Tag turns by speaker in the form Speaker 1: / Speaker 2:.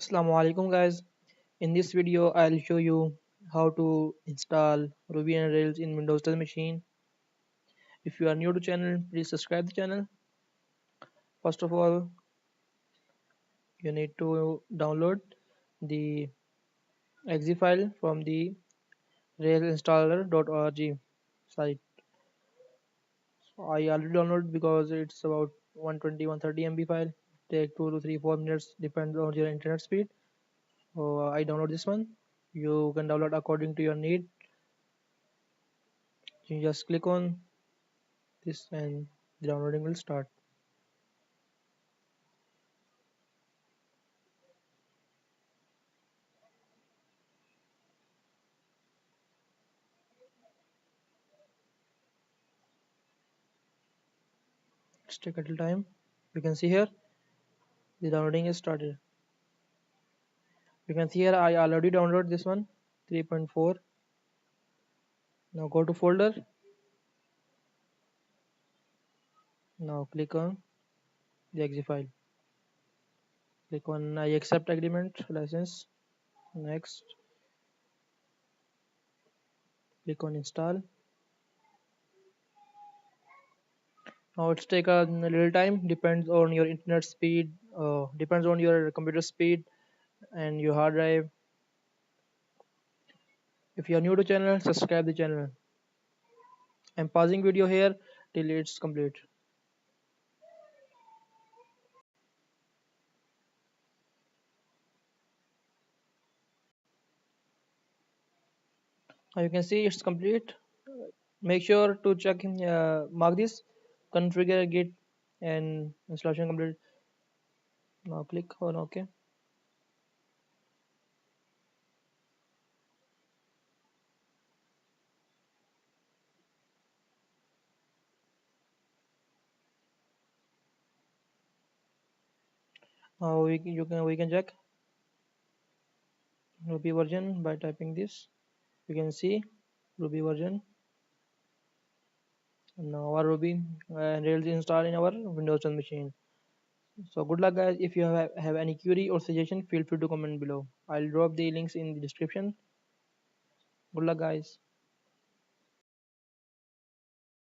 Speaker 1: Assalamu alaikum guys. In this video I'll show you how to install Ruby and Rails in Windows 10 machine. If you are new to channel, please subscribe the channel. First of all, you need to download the exe file from the railsinstaller.org site. So I already downloaded because it's about 120-130 MB file. Take 2 to 3 4 minutes depends on your internet speed. So I download this one. You can download according to your need. You just click on this and the downloading will start. Let's take a little time. You can see here the downloading is started. You can see here I already downloaded this one 3.4. Now go to folder. Now click on the exe file. Click on I accept agreement license. Next, click on install. Now it's take a little time. Depends on your internet speed. Depends on your computer speed and your hard drive. If you are new to channel, subscribe the channel. I'm pausing video here till it's complete. Now you can see it's complete. Make sure to check mark this configure git and installation complete. Now click on OK. Now we can check Ruby version by typing this. You can see Ruby version. Now our Ruby Rails installed in our Windows 10 machine. So good luck guys. If you have any query or suggestion, feel free to comment below. I'll drop the links in the description. Good luck guys.